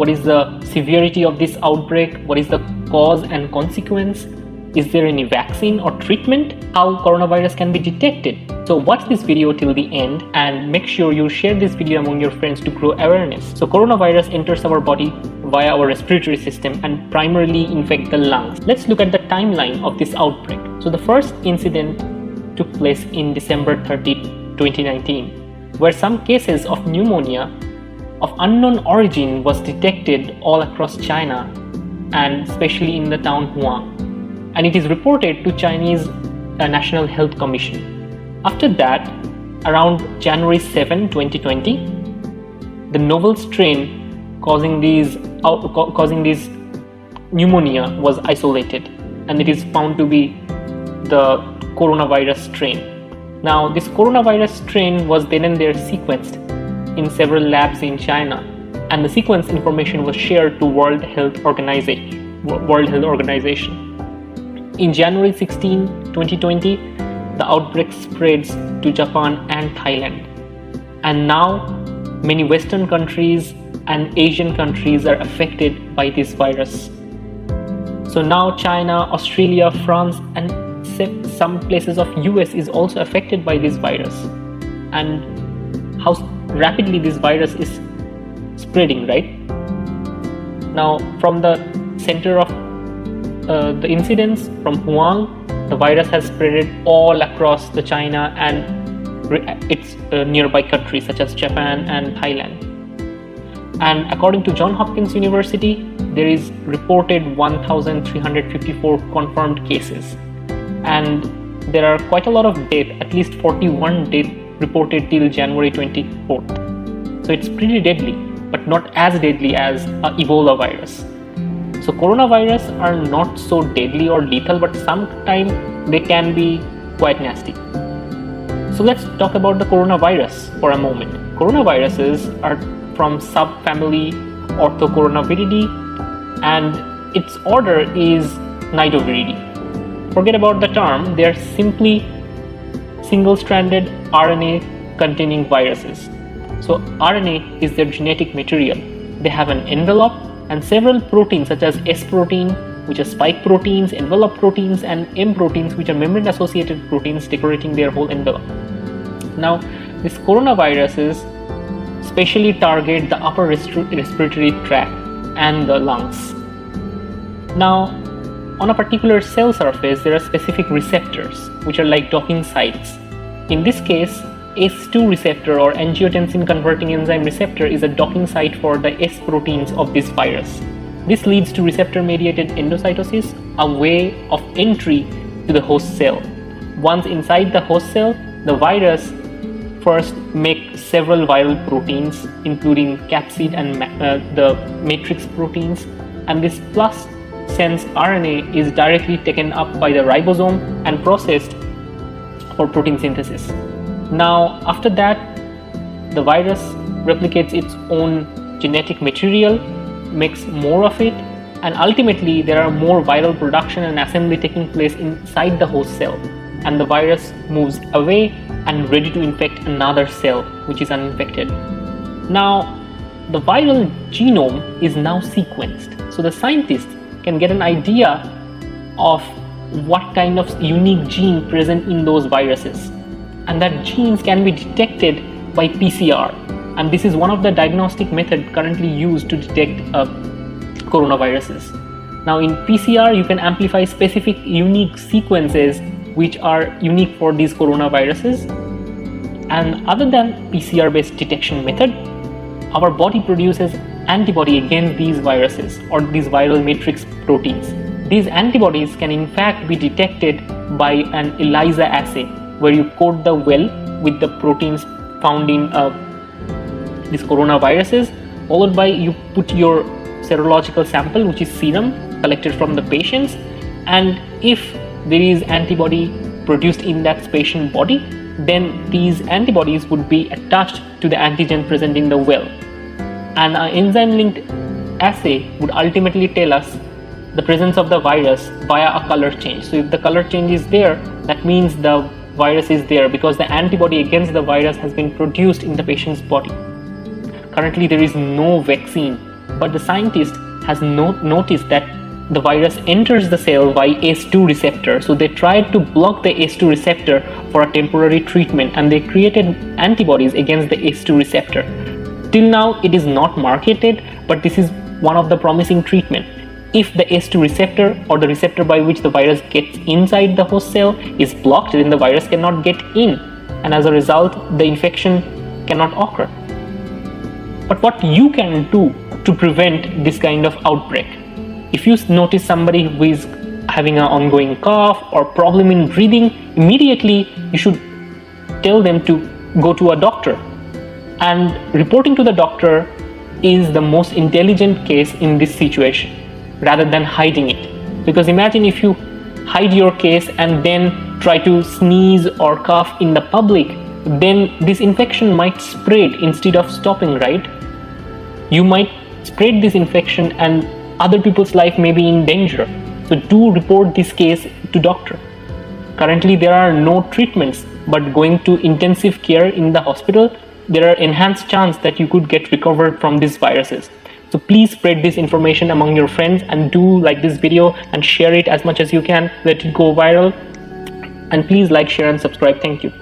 What is the severity of this outbreak? What is the cause and consequence? Is there any vaccine or treatment? How coronavirus can be detected? So watch this video till the end and make sure you share this video among your friends to grow awareness. So coronavirus enters our body via our respiratory system and primarily infect the lungs. Let's look at the timeline of this outbreak. So the first incident took place in December 30, 2019, where some cases of pneumonia of unknown origin was detected all across China and especially in the town Huang. And it is reported to Chinese National Health Commission. After that, around January 7, 2020, the novel strain causing this pneumonia was isolated, and it is found to be the coronavirus strain. Now, this coronavirus strain was then and there sequenced in several labs in China, and the sequence information was shared to World Health Organization. In January 16, 2020, the outbreak spreads to Japan and Thailand. And now, many Western countries and Asian countries are affected by this virus. So now China, Australia, France, and some places of US is also affected by this virus. And how rapidly this virus is spreading, right? Now, from the center of the incidence from Huang, the virus has spread all across the China and its nearby countries such as Japan and Thailand. And according to Johns Hopkins University, there is reported 1,354 confirmed cases, and there are quite a lot of deaths, at least 41 deaths reported till January 24th. So it's pretty deadly, but not as deadly as Ebola virus. So coronavirus are not so deadly or lethal, but sometimes they can be quite nasty. So let's talk about the coronavirus for a moment. Coronaviruses are from subfamily Orthocoronaviridae, and its order is Nidoviridae. Forget about the term, they are simply single-stranded RNA containing viruses. So RNA is their genetic material. They have an envelope and several proteins such as S protein, which are spike proteins, envelope proteins, and M proteins, which are membrane-associated proteins decorating their whole envelope. Now, these coronaviruses specially target the upper respiratory tract and the lungs. Now, on a particular cell surface, there are specific receptors, which are like docking sites. In this case, ACE2 receptor or angiotensin converting enzyme receptor is a docking site for the S proteins of this virus. This leads to receptor mediated endocytosis, a way of entry to the host cell. Once inside the host cell, the virus first makes several viral proteins, including capsid and the matrix proteins, and this plus sense RNA is directly taken up by the ribosome and processed for protein synthesis. Now, after that, the virus replicates its own genetic material, makes more of it, and ultimately there are more viral production and assembly taking place inside the host cell, and the virus moves away and ready to infect another cell which is uninfected. Now, the viral genome is now sequenced, so the scientists can get an idea of what kind of unique gene present in those viruses. And that genes can be detected by PCR, and this is one of the diagnostic methods currently used to detect coronaviruses. Now, in PCR, you can amplify specific unique sequences which are unique for these coronaviruses. And other than PCR-based detection method, our body produces antibody against these viruses or these viral matrix proteins. These antibodies can in fact be detected by an ELISA assay, where you coat the well with the proteins found in these coronaviruses, followed by you put your serological sample, which is serum collected from the patients, and if there is antibody produced in that patient body, then these antibodies would be attached to the antigen present in the well. And an enzyme-linked assay would ultimately tell us the presence of the virus via a color change. So if the color change is there, that means the virus is there because the antibody against the virus has been produced in the patient's body. Currently, there is no vaccine But the scientist has noticed that the virus enters the cell via ACE2 receptor. So they tried to block the ACE2 receptor for a temporary treatment, and they created antibodies against the ACE2 receptor. Till now, it is not marketed, but this is one of the promising treatment. If the ACE2 receptor, or the receptor by which the virus gets inside the host cell, is blocked, then the virus cannot get in, and as a result, the infection cannot occur. But what you can do to prevent this kind of outbreak? If you notice somebody who is having an ongoing cough or problem in breathing, immediately you should tell them to go to a doctor. And reporting to the doctor is the most intelligent case in this situation, rather than hiding it. Because imagine if you hide your case and then try to sneeze or cough in the public, then this infection might spread instead of stopping, right? You might spread this infection and other people's life may be in danger. So do report this case to doctor. Currently there are no treatments, but going to intensive care in the hospital, there are enhanced chance that you could get recovered from these viruses. So please spread this information among your friends, and do like this video and share it as much as you can. Let it go viral. And please like, share and subscribe. Thank you.